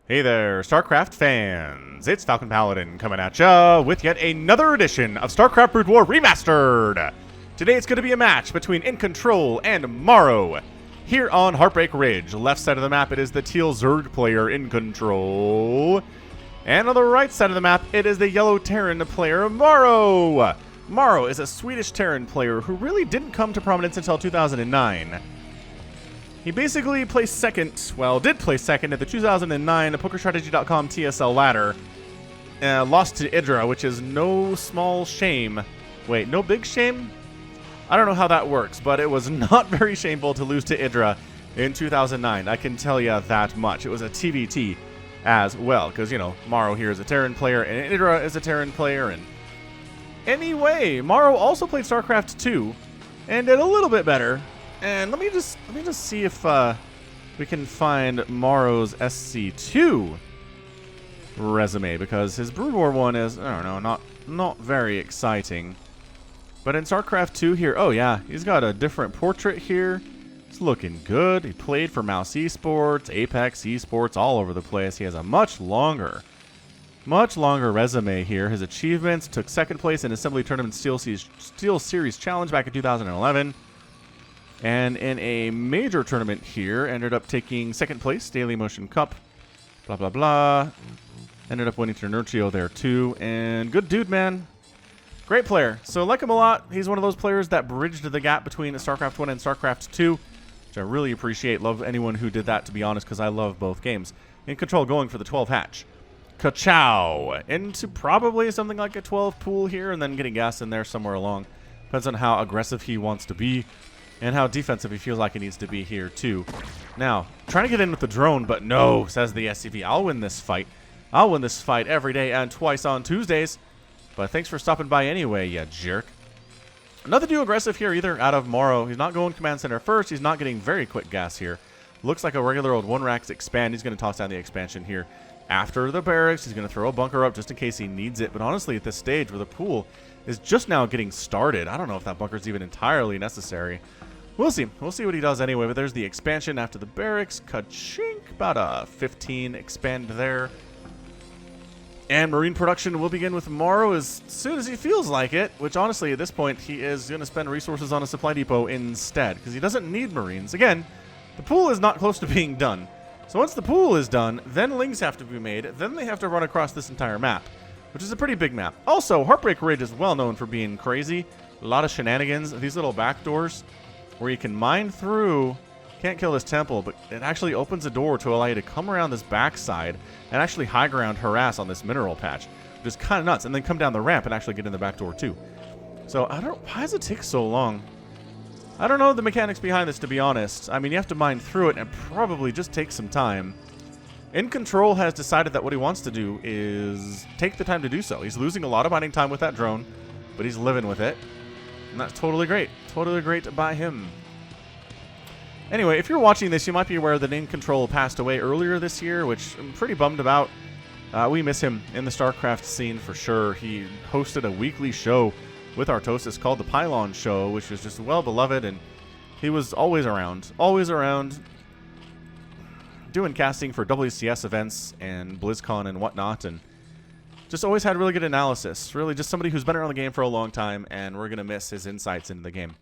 Hey there, StarCraft fans! It's Falcon Paladin coming at ya with yet another edition of StarCraft Brood War Remastered! Today it's going to be a match between InControl and Morrow. Here on Heartbreak Ridge, left side of the map, it is the teal Zerg player InControl. And on the right side of the map, it is the yellow Terran player Morrow. Morrow is a Swedish Terran player who really didn't come to prominence until 2009. He basically placed second, well, did place second at the 2009 PokerStrategy.com TSL ladder. Lost to Idra, which is no small shame. Wait, no big shame? I don't know how that works, but it was not very shameful to lose to Idra in 2009. I can tell you that much. It was a TVT as well, because, you know, Morrow here is a Terran player, and Idra is a Terran player, and anyway, Morrow also played StarCraft 2, and did a little bit better. And let me just see if we can find Morrow's SC2 resume, because his Brood War one is, I don't know, not very exciting. But in StarCraft 2 here, oh yeah, he's got a different portrait here. It's looking good. He played for Mouse Esports, Apex Esports, all over the place. He has a much longer resume here. His achievements: took second place in Assembly Tournament Steel Series Challenge back in 2011. And in a major tournament here, ended up taking second place, Daily Motion Cup, blah, blah, blah. Ended up winning Ternurcio there too. And good dude, man. Great player. So like him a lot. He's one of those players that bridged the gap between StarCraft 1 and StarCraft 2, which I really appreciate. Love anyone who did that, to be honest, because I love both games. InControl going for the 12 hatch. Ka-chow! Into probably something like a 12 pool here, and then getting gas in there somewhere along. Depends on how aggressive he wants to be. And how defensive he feels like he needs to be here, too. Now, trying to get in with the drone, but no, says the SCV. I'll win this fight. I'll win this fight every day and twice on Tuesdays. But thanks for stopping by anyway, you jerk. Nothing too aggressive here either out of Morrow. He's not going command center first. He's not getting very quick gas here. Looks like a regular old one-racks expand. He's going to toss down the expansion here. After the barracks, he's going to throw a bunker up just in case he needs it. But honestly, at this stage where the pool is just now getting started, I don't know if that bunker is even entirely necessary. We'll see. We'll see what he does anyway. But there's the expansion after the barracks. Ka-chink. About a 15 expand there. And Marine production will begin with Morrow as soon as he feels like it. Which, honestly, at this point, he is going to spend resources on a supply depot instead. Because he doesn't need Marines. Again, the pool is not close to being done. So once the pool is done, then Lings have to be made. Then they have to run across this entire map, which is a pretty big map. Also, Heartbreak Ridge is well known for being crazy. A lot of shenanigans. These little back doors where you can mine through, can't kill this temple, but it actually opens a door to allow you to come around this backside and actually high ground harass on this mineral patch, which is kind of nuts, and then come down the ramp and actually get in the back door too. So I don't, why does it take so long? I don't know the mechanics behind this, to be honest. I mean, you have to mine through it and probably just take some time. InControl has decided that what he wants to do is take the time to do so. He's losing a lot of mining time with that drone, but he's living with it. And that's totally great. Totally great by him. Anyway, if you're watching this, you might be aware that InControl passed away earlier this year, which I'm pretty bummed about. We miss him in the StarCraft scene for sure. He hosted a weekly show with Artosis called The Pylon Show, which was just well beloved, and he was always around doing casting for WCS events and BlizzCon and whatnot, and just always had really good analysis. Really just somebody who's been around the game for a long time, and we're going to miss his insights into the game.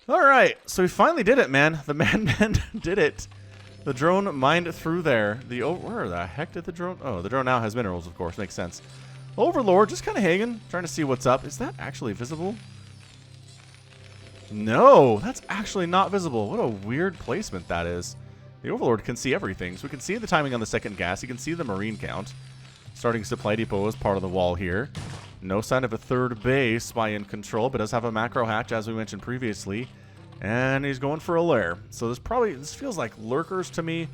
All right, so we finally did it, man. The man did it. The drone mined through there. Where the heck did the drone? Oh, the drone now has minerals, of course. Makes sense. Overlord just kind of hanging, trying to see what's up. Is that actually visible? No, that's actually not visible. What a weird placement that is. The Overlord can see everything, so we can see the timing on the second gas. You can see the Marine count. Starting supply depot as part of the wall here. No sign of a third base by InControl, but does have a macro hatch, as we mentioned previously. And he's going for a lair. So this feels like lurkers to me.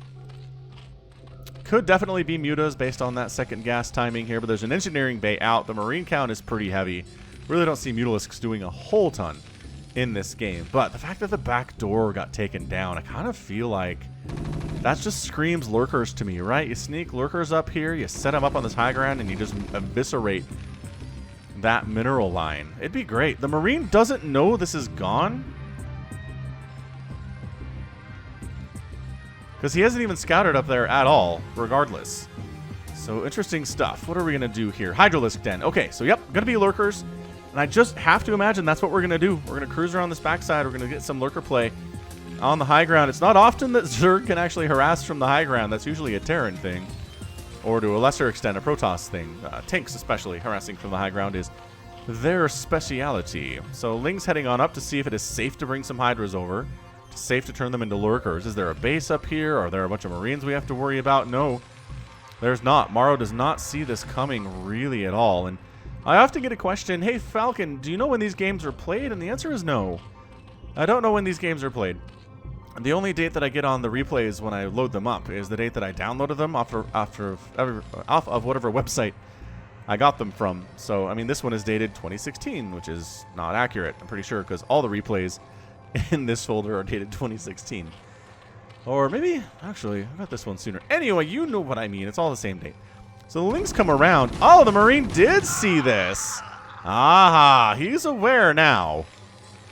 Could definitely be mutas based on that second gas timing here, but there's an engineering bay out. The Marine count is pretty heavy. Really don't see Mutalisks doing a whole ton in this game. But the fact that the back door got taken down, I kind of feel like that just screams lurkers to me, right? You sneak lurkers up here, you set them up on this high ground, and you just eviscerate that mineral line. It'd be great. The Marine doesn't know this is gone. Because he hasn't even scouted up there at all, regardless. So, interesting stuff. What are we going to do here? Hydralisk Den. Okay, so yep, going to be lurkers. And I just have to imagine that's what we're going to do. We're going to cruise around this backside. We're going to get some lurker play on the high ground. It's not often that Zerg can actually harass from the high ground. That's usually a Terran thing. Or to a lesser extent, a Protoss thing. Tanks especially, harassing from the high ground is their speciality. So Ling's heading on up to see if it is safe to bring some Hydras over. It's safe to turn them into lurkers. Is there a base up here? Are there a bunch of Marines we have to worry about? No, there's not. Morrow does not see this coming really at all. And I often get a question, hey Falcon, do you know when these games are played? And the answer is no. I don't know when these games are played. The only date that I get on the replays when I load them up is the date that I downloaded them off of whatever website I got them from. So, I mean, this one is dated 2016, which is not accurate, I'm pretty sure, because all the replays in this folder are dated 2016. Or maybe, actually, I got this one sooner. Anyway, you know what I mean. It's all the same date. So the links come around. Oh, the Marine did see this. Aha, he's aware now.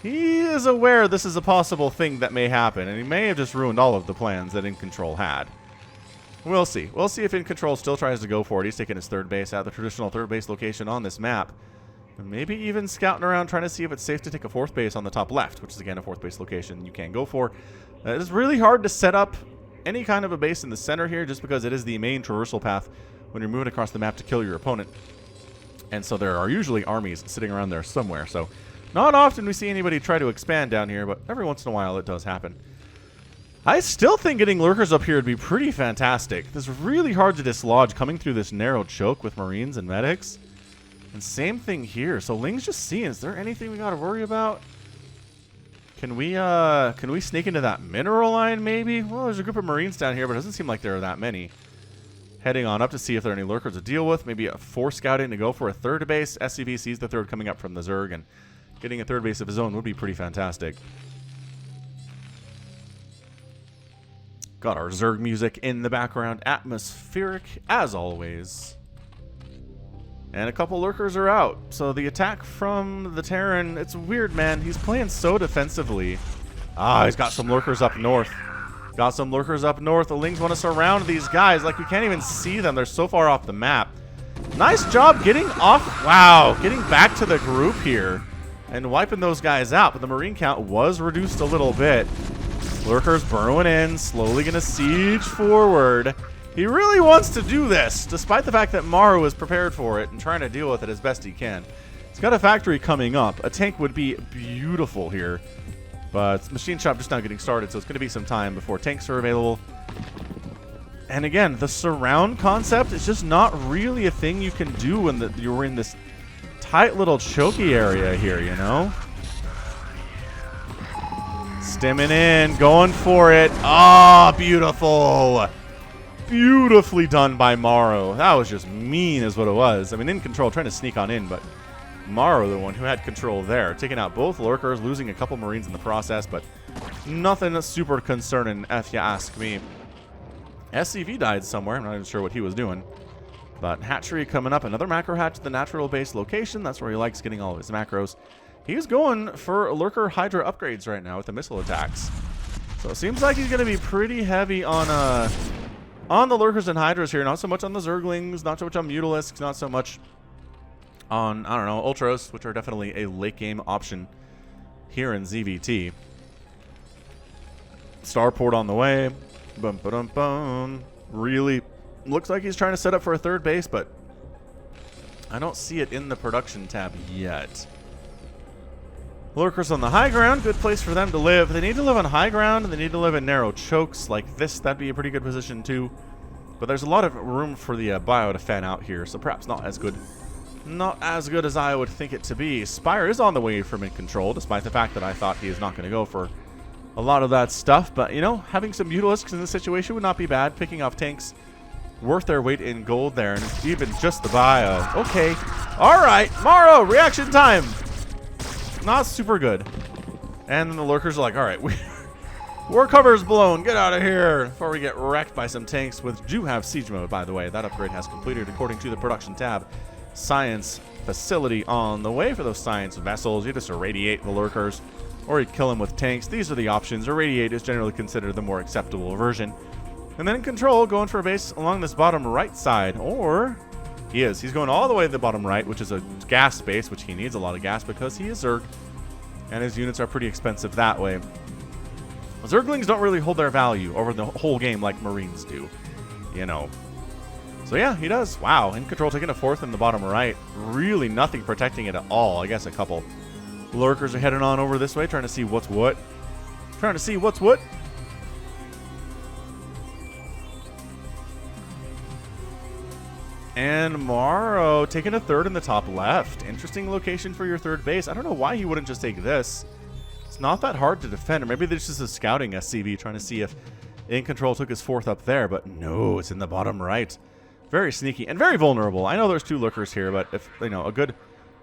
He is aware this is a possible thing that may happen, and he may have just ruined all of the plans that InControl had. We'll see. We'll see if InControl still tries to go for it. He's taking his third base at the traditional third base location on this map. And maybe even scouting around trying to see if it's safe to take a fourth base on the top left, which is again a fourth base location you can go for. It's really hard to set up any kind of a base in the center here just because it is the main traversal path when you're moving across the map to kill your opponent. And so there are usually armies sitting around there somewhere. So not often we see anybody try to expand down here, but every once in a while it does happen. I still think getting lurkers up here would be pretty fantastic. It's really hard to dislodge coming through this narrow choke with Marines and medics. And same thing here. So Ling's just seeing, is there anything we gotta worry about? Can we sneak into that mineral line maybe? Well, there's a group of Marines down here, but it doesn't seem like there are that many. Heading on up to see if there are any lurkers to deal with. Maybe a force scouting to go for a third base. SCV sees the third coming up from the Zerg, and getting a third base of his own would be pretty fantastic. Got our Zerg music in the background. Atmospheric, as always. And a couple lurkers are out. So the attack from the Terran, it's weird, man. He's playing so defensively. Ah, he's got some lurkers up north. Got some lurkers up north. The Lings want to surround these guys. Like, we can't even see them. They're so far off the map. Nice job getting off. Wow, getting back to the group here and wiping those guys out. But the Marine count was reduced a little bit. Lurkers burrowing in, slowly going to siege forward. He really wants to do this, despite the fact that Morrow is prepared for it and trying to deal with it as best he can. He's got a factory coming up. A tank would be beautiful here, but Machine Shop just now getting started, so it's going to be some time before tanks are available. And again, the surround concept is just not really a thing you can do when you're in this tight little choky area here, you know? Stimming in, going for it. Ah, beautiful. Beautifully done by Morrow. That was just mean is what it was. I mean, InControl trying to sneak on in, but Morrow, the one who had control there. Taking out both lurkers, losing a couple Marines in the process, but nothing super concerning if you ask me. SCV died somewhere. I'm not even sure what he was doing. But hatchery coming up. Another macro hatch to the natural base location. That's where he likes getting all of his macros. He's going for lurker Hydra upgrades right now with the missile attacks. So it seems like he's going to be pretty heavy on the lurkers and Hydras here. Not so much on the Zerglings, not so much on Mutalisks, not so much on, I don't know, Ultras, which are definitely a late game option here in ZVT. Starport on the way. Bum, ba-dum, bum. Really looks like he's trying to set up for a third base, but I don't see it in the production tab yet. Lurkers on the high ground, good place for them to live. They need to live on high ground, and they need to live in narrow chokes like this. That'd be a pretty good position too. But there's a lot of room for the bio to fan out here, so perhaps not as good. Not as good as I would think it to be. Spire is on the way from InControl, despite the fact that I thought he is not going to go for a lot of that stuff. But, you know, having some Mutalisks in this situation would not be bad. Picking off tanks worth their weight in gold there, and even just the bio. Okay. All right, Morrow, reaction time. Not super good. And then the lurkers are like, all right, war cover's blown. Get out of here before we get wrecked by some tanks, which do have siege mode, by the way. That upgrade has completed according to the production tab. Science facility on the way for those science vessels. You just irradiate the lurkers, or you kill them with tanks. These are the options. Irradiate is generally considered the more acceptable version. And then InControl going for a base along this bottom right side. Or he is. He's going all the way to the bottom right, which is a gas base, which he needs a lot of gas because he is Zerg. And his units are pretty expensive that way. Zerglings don't really hold their value over the whole game like Marines do. You know. So yeah, he does. Wow, InControl taking a 4th in the bottom right. Really nothing protecting it at all. I guess a couple lurkers are heading on over this way, trying to see what's what. Trying to see what's what. And Morrow taking a 3rd in the top left. Interesting location for your 3rd base. I don't know why he wouldn't just take this. It's not that hard to defend. Or maybe this is a scouting SCV trying to see if InControl took his 4th up there. But no, it's in the bottom right. Very sneaky and very vulnerable. I know there's 2 lurkers here, but if, you know, a good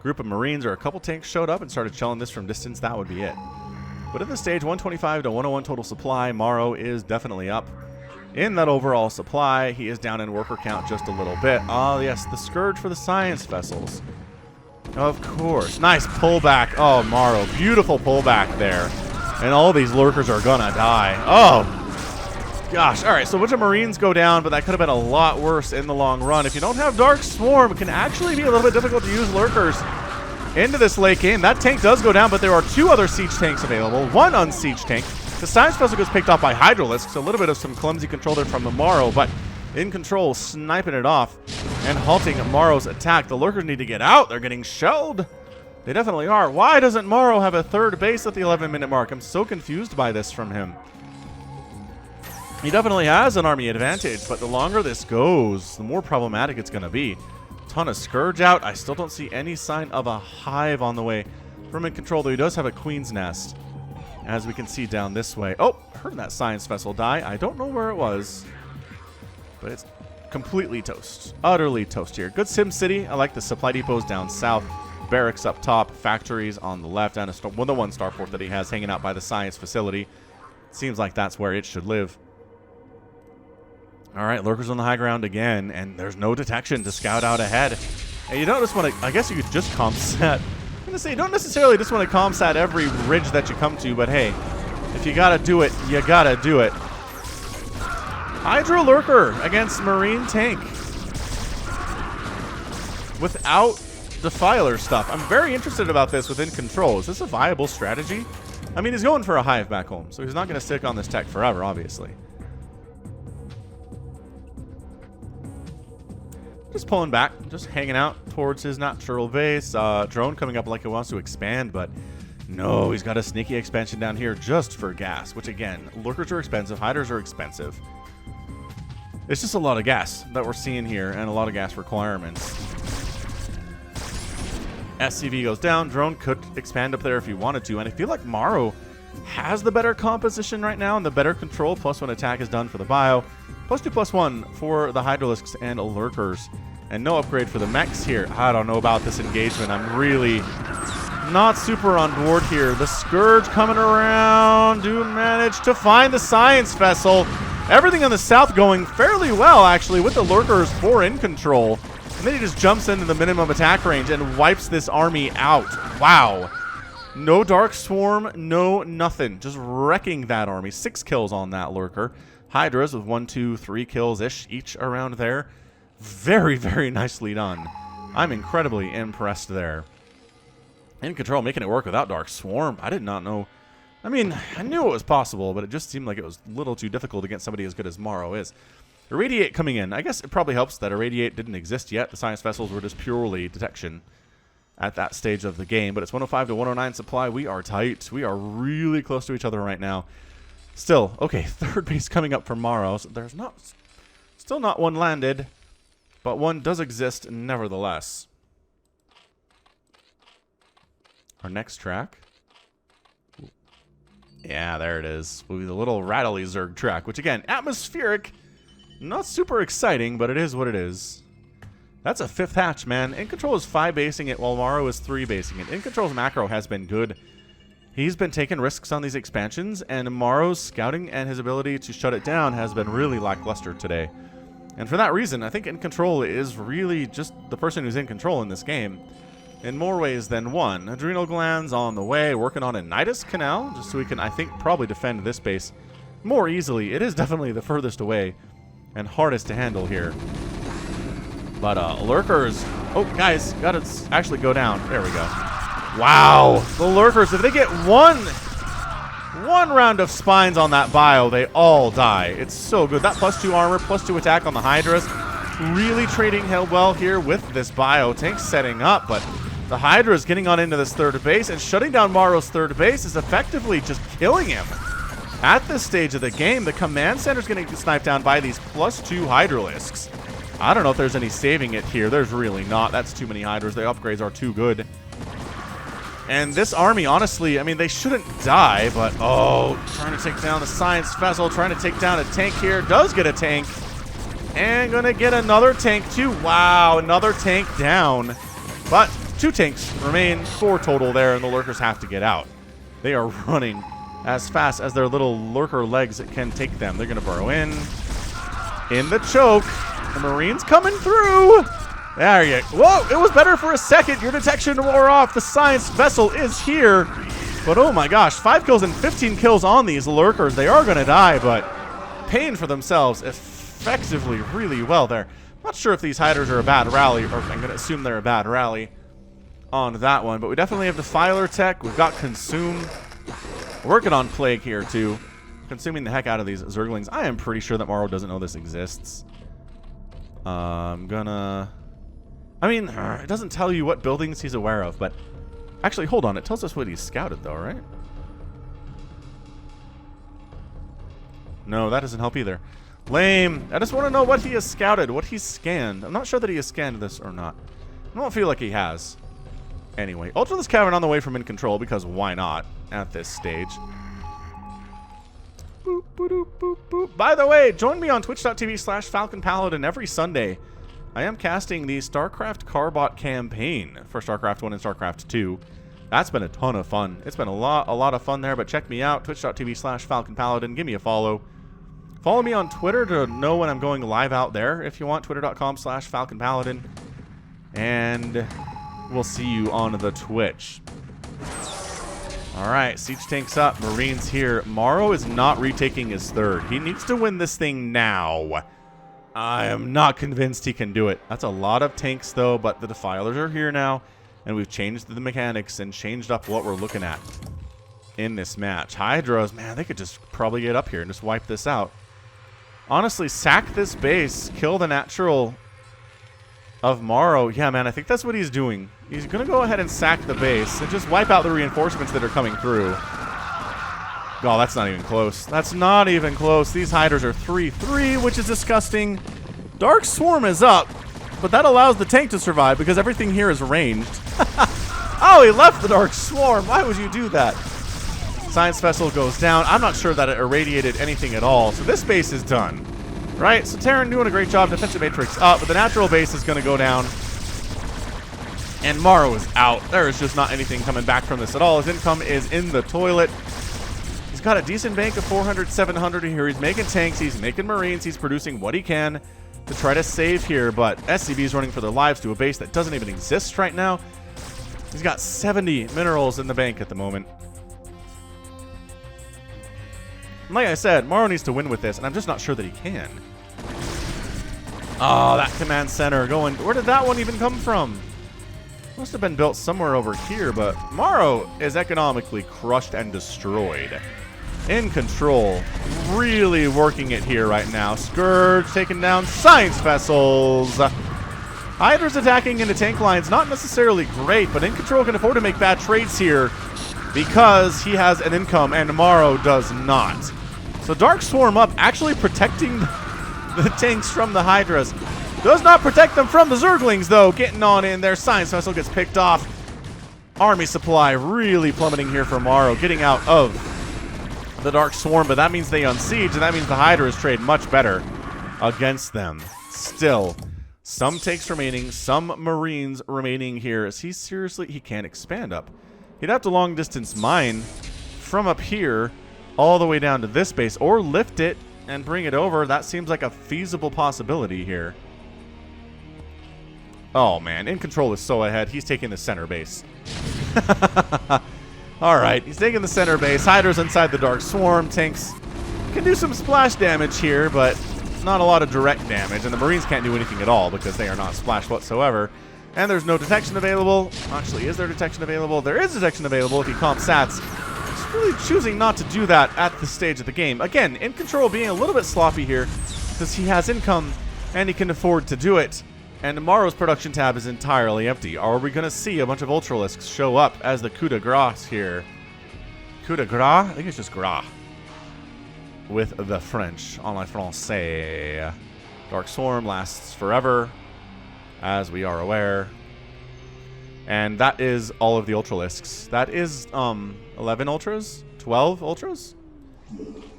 group of Marines or a couple tanks showed up and started shelling this from distance, that would be it. But at this stage, 125 to 101 total supply. Morrow is definitely up in that overall supply. He is down in worker count just a little bit. Oh, yes, the Scourge for the science vessels. Of course. Nice pullback. Oh, Morrow. Beautiful pullback there. And all these lurkers are gonna die. Oh, gosh. All right, so a bunch of Marines go down, but that could have been a lot worse in the long run. If you don't have Dark Swarm, it can actually be a little bit difficult to use lurkers into this late game. That tank does go down, but there are 2 other siege tanks available. 1 unsieged tank. The science vessel gets picked off by Hydralisks. A little bit of some clumsy control there from the Morrow, but InControl sniping it off and halting Morrow's attack. The lurkers need to get out. They're getting shelled. They definitely are. Why doesn't Morrow have a 3rd base at the 11-minute mark? I'm so confused by this from him. He definitely has an army advantage, but the longer this goes, the more problematic it's going to be. Ton of Scourge out. I still don't see any sign of a hive on the way from InControl, though he does have a Queen's Nest, as we can see down this way. Oh, heard that science vessel die. I don't know where it was, but it's completely toast. Utterly toast here. Good Sim City. I like the supply depots down south. Barracks up top. Factories on the left. And the 1 starport that he has hanging out by the science facility. Seems like that's where it should live. All right, lurkers on the high ground again, and there's no detection to scout out ahead. And you don't just want to, I guess you could just comsat. I'm going to say, you don't necessarily just want to comsat every ridge that you come to, but hey, if you got to do it, you got to do it. Hydro Lurker against Marine Tank without Defiler stuff. I'm very interested about this with InControl. Is this a viable strategy? I mean, he's going for a hive back home, so he's not going to stick on this tech forever, obviously. Just pulling back, just hanging out towards his natural base. Drone coming up like it wants to expand, but no, he's got a sneaky expansion down here just for gas, which again, lurkers are expensive, hiders are expensive. It's just a lot of gas that we're seeing here and a lot of gas requirements. SCV goes down. Drone could expand up there if he wanted to, and I feel like Morrow has the better composition right now and the better control. +1 attack is done for the bio. +2, +1 for the Hydralisks and Lurkers. And no upgrade for the mechs here. I don't know about this engagement. I'm really not super on board here. The Scourge coming around. Do manage to find the science vessel. Everything on the south going fairly well, actually, with the Lurkers for InControl. And then he just jumps into the minimum attack range and wipes this army out. Wow. No Dark Swarm, no nothing. Just wrecking that army. 6 kills on that Lurker. Hydras with 1, 2, 3 kills-ish each around there. Very, very nicely done. I'm incredibly impressed there. InControl making it work without Dark Swarm. I did not know. I mean, I knew it was possible, but it just seemed like it was a little too difficult against somebody as good as Morrow is. Irradiate coming in. I guess it probably helps that Irradiate didn't exist yet. The science vessels were just purely detection at that stage of the game. But it's 105 to 109 supply. We are tight. We are really close to each other right now. Still, okay, 3rd base coming up for Morrow. So there's still not one landed, but one does exist nevertheless. Our next track. Yeah, there it is. Will be the little rattly Zerg track, which again, atmospheric, not super exciting, but it is what it is. That's a 5th hatch, man. InControl is 5 basing it, while Morrow is 3 basing it. InControl's macro has been good. He's been taking risks on these expansions, and Morrow's scouting and his ability to shut it down has been really lackluster today. And for that reason, I think InControl is really just the person who's in control in this game, in more ways than one. Adrenal glands on the way, working on a Nidus Canal, just so we can, I think, probably defend this base more easily. It is definitely the furthest away and hardest to handle here. But lurkers, oh guys, gotta actually go down. There we go. Wow, the lurkers, if they get one round of spines on that bio, they all die. It's so good. That +2 armor, +2 attack on the Hydras, really trading well here with this bio. Tank's setting up, but the Hydra is getting on into this third base, and shutting down Morrow's third base is effectively just killing him. At this stage of the game, the command center is getting sniped down by these +2 Hydralisks. I don't know if there's any saving it here. There's really not. That's too many Hydras. The upgrades are too good. And this army, honestly, I mean, they shouldn't die, but, oh, trying to take down the Science Vessel, trying to take down a tank here. Does get a tank. And gonna get another tank, too. Wow, another tank down. But 2 tanks remain, 4 total there, and the lurkers have to get out. They are running as fast as their little lurker legs can take them. They're gonna burrow in the choke. The Marines coming through. There you go. Whoa, it was better for a second. Your detection wore off. The Science Vessel is here. But oh my gosh, 5 kills and 15 kills on these lurkers. They are going to die, but paying for themselves effectively really well there. Not sure if these Hydras are a bad rally, or I'm going to assume they're a bad rally on that one. But we definitely have Defiler tech. We've got Consume. We're working on Plague here too. Consuming the heck out of these Zerglings. I am pretty sure that Morrow doesn't know this exists. I'm gonna... I mean, it doesn't tell you what buildings he's aware of, but... Actually, hold on. It tells us what he's scouted, though, right? No, that doesn't help either. Lame. I just want to know what he has scouted, what he's scanned. I'm not sure that he has scanned this or not. I don't feel like he has. Anyway, Ultralisk Cavern on the way from InControl, because why not at this stage? Boop, boop, boop, boop. By the way, join me on twitch.tv/Falcon Paladin every Sunday. I am casting the StarCraft Carbot campaign for StarCraft 1 and StarCraft 2. That's been a ton of fun. It's been a lot of fun there, but check me out, twitch.tv/Falcon Paladin. Give me a follow. Follow me on Twitter to know when I'm going live out there if you want, twitter.com/Falcon Paladin. And we'll see you on the Twitch. Alright, siege tanks up, Marines here. Morrow is not retaking his third. He needs to win this thing now. I am not convinced he can do it. That's a lot of tanks though, but the Defilers are here now, and we've changed the mechanics and changed up what we're looking at in this match. Hydras, man, they could just probably get up here and just wipe this out. Honestly, sack this base, kill the natural of Morrow. Yeah, man, I think that's what he's doing. He's going to go ahead and sack the base and just wipe out the reinforcements that are coming through. Oh, that's not even close. That's not even close. These Hydras are 3-3, which is disgusting. Dark Swarm is up, but that allows the tank to survive because everything here is ranged. Oh, he left the Dark Swarm. Why would you do that? Science Vessel goes down. I'm not sure that it irradiated anything at all, so this base is done. Right, so Terran doing a great job. Defensive Matrix up, but the natural base is going to go down. And Morrow is out. There is just not anything coming back from this at all. His income is in the toilet. He's got a decent bank of 400, 700 here. He's making tanks. He's making Marines. He's producing what he can to try to save here. But SCV is running for their lives to a base that doesn't even exist right now. He's got 70 minerals in the bank at the moment. And like I said, Morrow needs to win with this, and I'm just not sure that he can. Oh, that command center going... Where did that one even come from? Must have been built somewhere over here, but Morrow is economically crushed and destroyed. InControl, really working it here right now. Scourge taking down Science Vessels. Hydra's attacking into tank lines, not necessarily great, but InControl can afford to make bad trades here because he has an income and Morrow does not. So Dark Swarm up, actually protecting the tanks from the Hydras. Does not protect them from the Zerglings, though. Getting on in there. Science Vessel gets picked off. Army supply really plummeting here for Morrow. Getting out of the Dark Swarm, but that means they unsiege, and that means the Hydras trade much better against them. Still, some tanks remaining, some Marines remaining here. Is he seriously? He can't expand up. He'd have to long distance mine from up here all the way down to this base, or lift it and bring it over. That seems like a feasible possibility here. Oh man, InControl is so ahead. He's taking the center base. Alright, he's taking the center base. Hydra's inside the Dark Swarm. Tanks can do some splash damage here, but not a lot of direct damage, and the Marines can't do anything at all because they are not splashed whatsoever. And there's no detection available. Actually, is there detection available? There is detection available if you comp sats. Just really choosing not to do that at this stage of the game. Again, InControl being a little bit sloppy here because he has income and he can afford to do it. And tomorrow's production tab is entirely empty. Are we going to see a bunch of Ultralisks show up as the coup de grace here? Coup de grace? I think it's just gras. With the French, en français. Dark Swarm lasts forever, as we are aware. And that is all of the Ultralisks. That is 11 Ultras? 12 Ultras?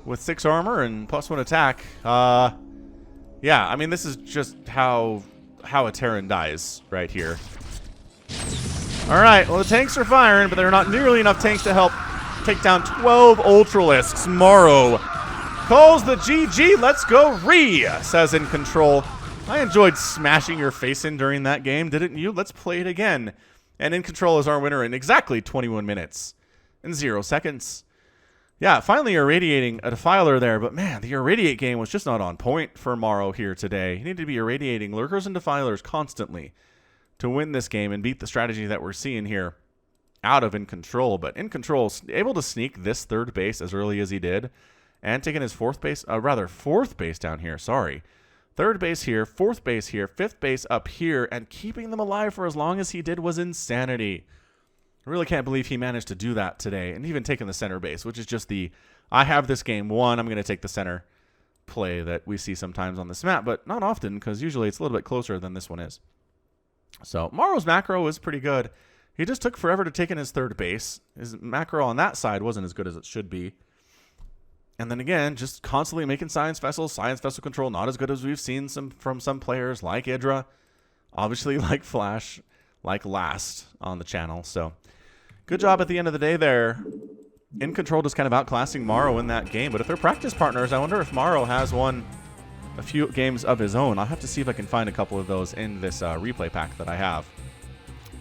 With 6 armor and +1 attack. Yeah, I mean, this is just how a Terran dies right here. Alright, well, the tanks are firing, but there are not nearly enough tanks to help take down 12 Ultralisks. Morrow calls the GG. Let's go says InControl. I enjoyed smashing your face in during that game, didn't you? Let's play it again. And InControl is our winner in exactly 21 minutes and 0 seconds. Yeah, finally irradiating a Defiler there, but man, the irradiate game was just not on point for Morrow here today. You need to be irradiating Lurkers and Defilers constantly to win this game and beat the strategy that we're seeing here out of InControl. But InControl able to sneak this 3rd base as early as he did and taking his 4th base down here, sorry. 3rd base here, 4th base here, 5th base up here, and keeping them alive for as long as he did was insanity. I really can't believe he managed to do that today, and even taking the center base, which is just the, I have this game won, I'm going to take the center play that we see sometimes on this map, but not often, because usually it's a little bit closer than this one is. So, Morrow's macro is pretty good. He just took forever to take in his 3rd base. His macro on that side wasn't as good as it should be. And then again, just constantly making science vessel control, not as good as we've seen from some players like Idra, obviously like Flash, like Last on the channel. So good job at the end of the day there. InControl just kind of outclassing Morrow in that game. But if they're practice partners, I wonder if Morrow has won a few games of his own. I'll have to see if I can find a couple of those in this replay pack that I have.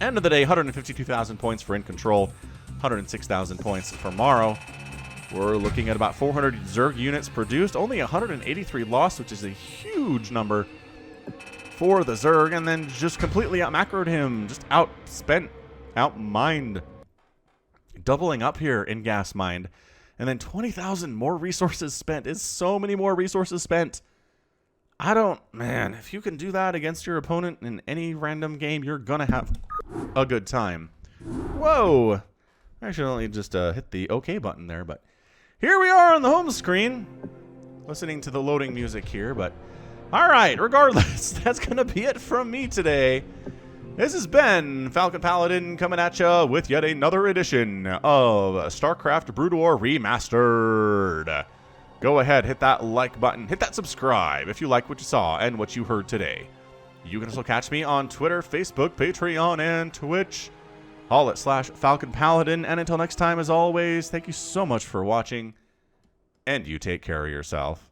End of the day, 152,000 points for InControl, 106,000 points for Morrow. We're looking at about 400 Zerg units produced, only 183 lost, which is a huge number for the Zerg, and then just completely out-macroed him, just outspent, out-mined, doubling up here in gas mined, and then 20,000 more resources spent. Is so many more resources spent. Man, if you can do that against your opponent in any random game, you're gonna have a good time. Whoa! I accidentally just hit the OK button there, but here we are on the home screen, listening to the loading music here, but alright, regardless, that's going to be it from me today. This has been Falcon Paladin coming at ya with yet another edition of StarCraft Brood War Remastered. Go ahead, hit that like button, hit that subscribe if you like what you saw and what you heard today. You can also catch me on Twitter, Facebook, Patreon, and Twitch. All at /Falcon Paladin. And until next time, as always, thank you so much for watching. And you take care of yourself.